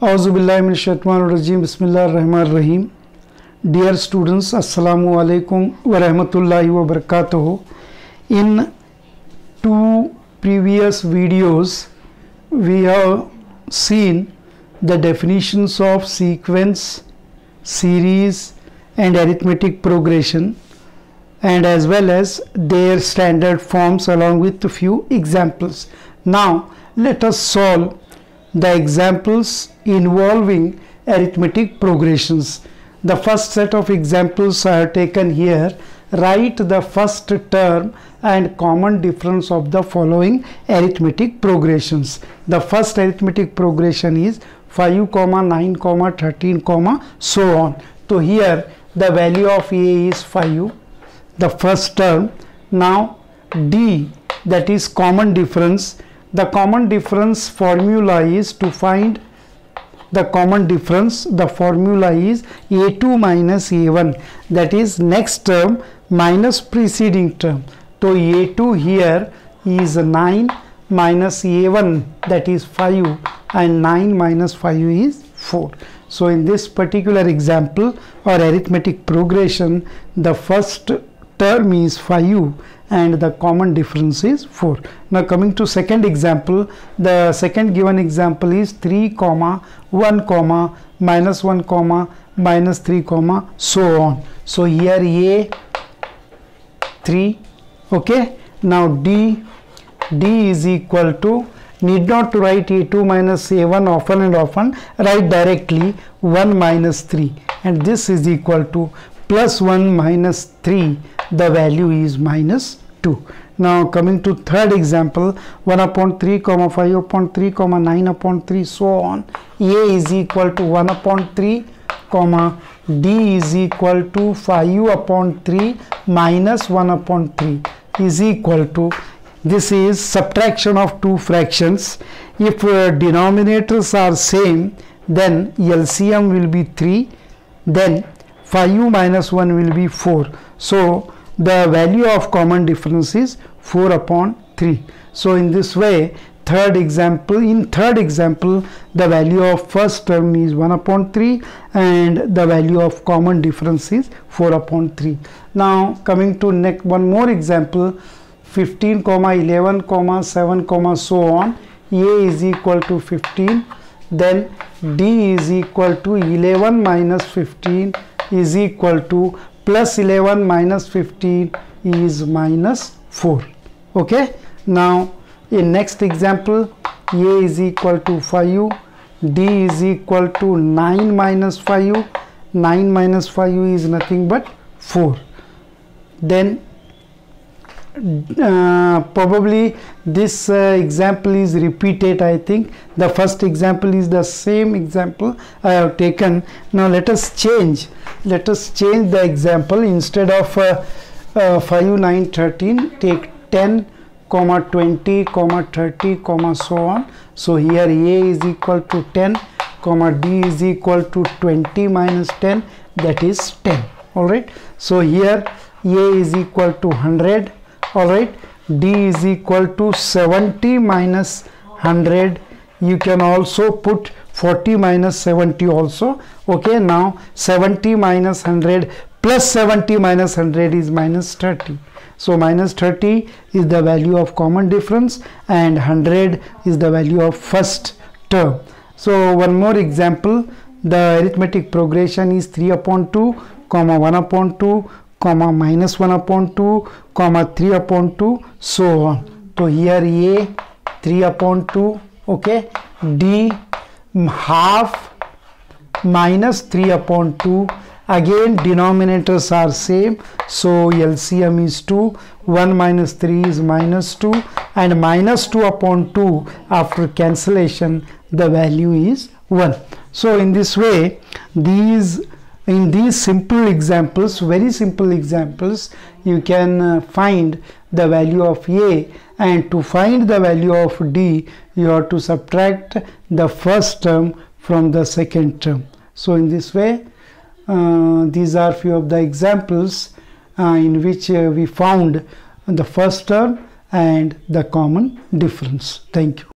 Auzubillahiminash-shaytanir-rajim. Bismillahir-rahmanir-rahim. Dear students, Assalamu alaikum wa rahmatullahi wa barakatuh. In two previous videos, we have seen the definitions of sequence, series and arithmetic progression, and as well as their standard forms along with a few examples. Now let us solve the examples involving arithmetic progressions. The first set of examples I have taken here. Write the first term and common difference of the following arithmetic progressions. The first arithmetic progression is 5, 9, 13, so on. So here the value of A is 5, the first term. Now D, that is common difference. The common difference formula is to find the common difference. The formula is A2 minus A1, that is next term minus preceding term. So A2 here is 9 minus A1, that is 5, and 9 minus 5 is 4. So in this particular example or arithmetic progression, the first term is 5 and the common difference is 4. Now coming to second example, the second given example is 3, 1, minus 1, minus 3, so on. So here A 3, okay. Now D is equal to, need not to write A2 minus A1 often and often, write directly 1 minus 3, and this is equal to plus 1 minus 3, the value is minus 2. Now coming to third example, 1 upon 3, 5 upon 3, 9 upon 3, so on. A is equal to 1 upon 3, D is equal to 5 upon 3 minus 1 upon 3 is equal to, this is subtraction of two fractions. If denominators are same, then LCM will be 3, then 5 minus 1 will be 4. So the value of common difference is 4 upon 3. So in this way, third example, the value of first term is 1 upon 3 and the value of common difference is 4 upon 3. Now coming to next one more example, 15, 11, 7, so on. A is equal to 15, then D is equal to 11 minus 15 is equal to plus 11 minus 15 is minus 4. Okay. Now in next example, A is equal to 5, D is equal to 9 minus 5, 9 minus 5 is nothing but 4. Then probably this example is repeated. I think the first example is the same example I have taken. Now let us change the example. Instead of 5, 9, 13, take 10, 20, 30, so on. So here A is equal to 10, D is equal to 20 minus 10, that is 10. All right. So here A is equal to 100. All right. D is equal to 70 minus 100. You can also put 40 minus 70 also. Okay. Now 70 minus 100 plus 70 minus 100 is minus 30. So minus 30 is the value of common difference and 100 is the value of first term. So one more example, the arithmetic progression is 3 upon 2, 1 upon 2, minus 1 upon 2, 3 upon 2, so on. So here A 3 upon 2, okay, D half minus 3 upon 2. Again denominators are same, so LCM is 2, 1 minus 3 is minus 2, and minus 2 upon 2 after cancellation the value is 1. So in this way, in these simple examples, very simple examples, you can find the value of A, and to find the value of D you have to subtract the first term from the second term. So in this way, these are few of the examples in which we found the first term and the common difference. Thank you.